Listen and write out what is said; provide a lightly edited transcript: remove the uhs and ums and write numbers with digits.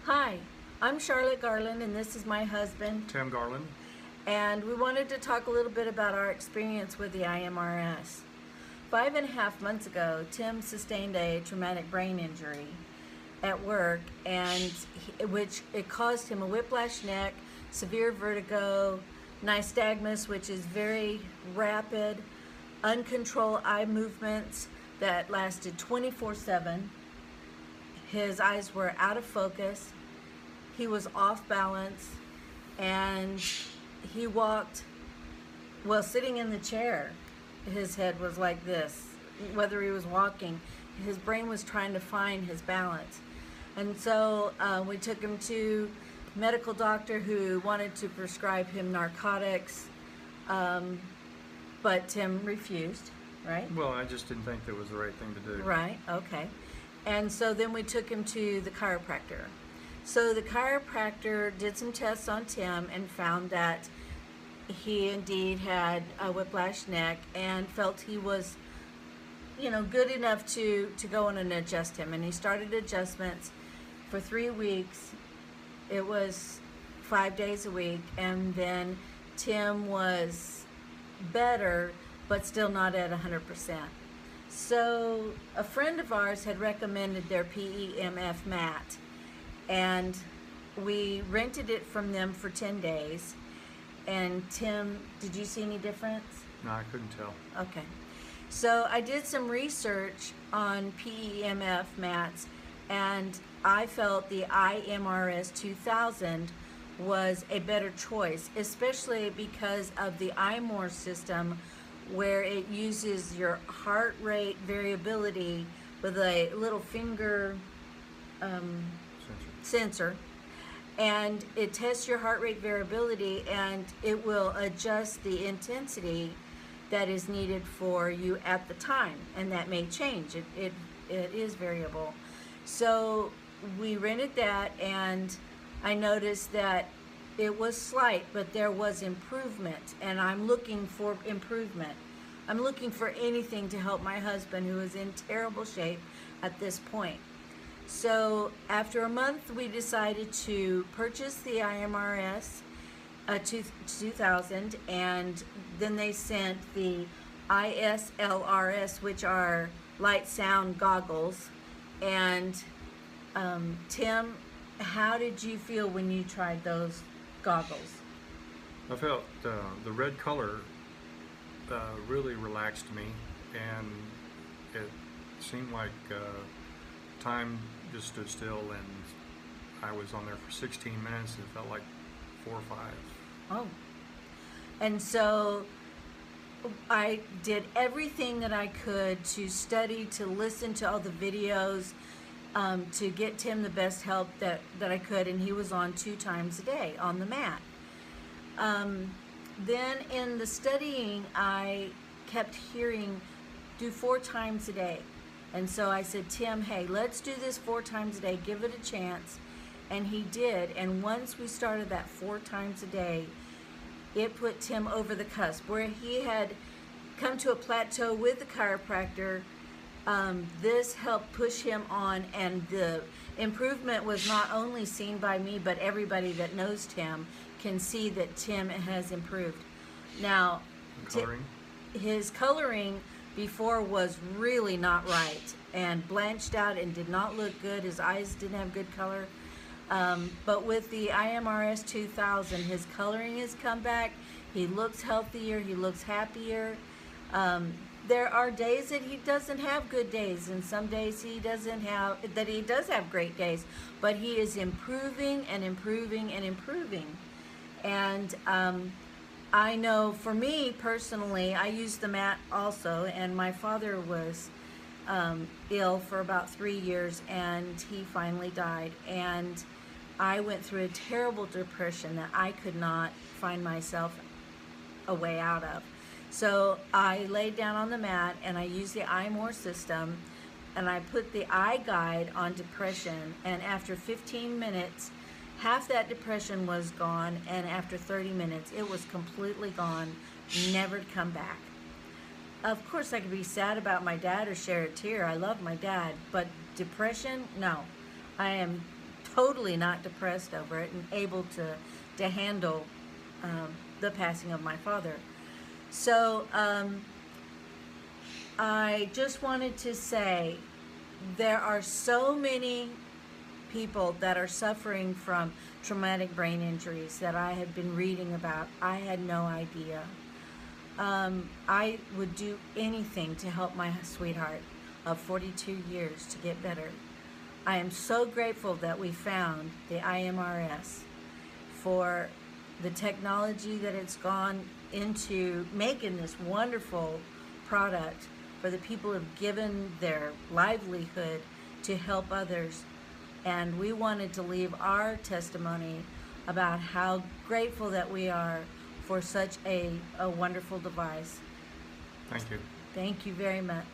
Hi, I'm Charlotte Garland, and this is my husband. Tim Garland. And we wanted to talk a little bit about our experience with the iMRS. 5.5 months ago, Tim sustained a traumatic brain injury at work, which it caused him a whiplash neck, severe vertigo, nystagmus, which is very rapid, uncontrolled eye movements that lasted 24/7. His eyes were out of focus. He was off balance, and he walked, well, sitting in the chair. His head was like this. Whether he was walking, his brain was trying to find his balance. And so we took him to a medical doctor who wanted to prescribe him narcotics, but Tim refused, right? Well, I just didn't think that was the right thing to do. Right, okay. And so then we took him to the chiropractor. So the chiropractor did some tests on Tim and found that he indeed had a whiplash neck and felt he was, good enough to go in and adjust him. And he started adjustments for 3 weeks. It was 5 days a week. And then Tim was better, but still not at 100%. So a friend of ours had recommended their PEMF mat, and we rented it from them for 10 days. And Tim, did you see any difference? No, I couldn't tell. Okay. So I did some research on PEMF mats, and I felt the iMRS 2000 was a better choice, especially because of the iMRS system, where it uses your heart rate variability with a little finger sensor, and it tests your heart rate variability, and it will adjust the intensity that is needed for you at the time, and that may change. It is variable. So we rented that, and I noticed that it was slight, but there was improvement, and I'm looking for improvement. I'm looking for anything to help my husband, who is in terrible shape at this point. So after a month, we decided to purchase the iMRS 2000, and then they sent the ISLRS, which are light sound goggles. And Tim, how did you feel when you tried those goggles? I felt the red color really relaxed me, and it seemed like time just stood still, and I was on there for 16 minutes. It felt like 4 or 5. Oh. And so I did everything that I could to study, to listen to all the videos, to get Tim the best help that I could, and he was on 2 times a day on the mat. Then in the studying, I kept hearing, do 4 times a day. And so I said, Tim, hey, let's do this 4 times a day, give it a chance. And he did, and once we started that 4 times a day, it put Tim over the cusp, where he had come to a plateau with the chiropractor. This helped push him on, and the improvement was not only seen by me, but everybody that knows Tim can see that Tim has improved. Now, his coloring before was really not right, and blanched out and did not look good. His eyes didn't have good color. But with the iMRS 2000, his coloring has come back. He looks healthier. He looks happier. There are days that he doesn't have good days, and some days he does have great days, but he is improving and improving and improving. And I know for me personally, I use the mat also, and my father was ill for about 3 years, and he finally died, and I went through a terrible depression that I could not find myself a way out of. So I laid down on the mat, and I used the iMRS system, and I put the iGuide on depression, and after 15 minutes, half that depression was gone, and after 30 minutes, it was completely gone, never to come back. Of course, I could be sad about my dad or share a tear. I love my dad, but depression, no. I am totally not depressed over it and able to handle the passing of my father. So I just wanted to say there are so many people that are suffering from traumatic brain injuries that I have been reading about. I had no idea. I would do anything to help my sweetheart of 42 years to get better. I am so grateful that we found the iMRS for the technology that it's gone into making this wonderful product for the people who have given their livelihood to help others. And we wanted to leave our testimony about how grateful that we are for such a wonderful device. Thank you. Thank you very much.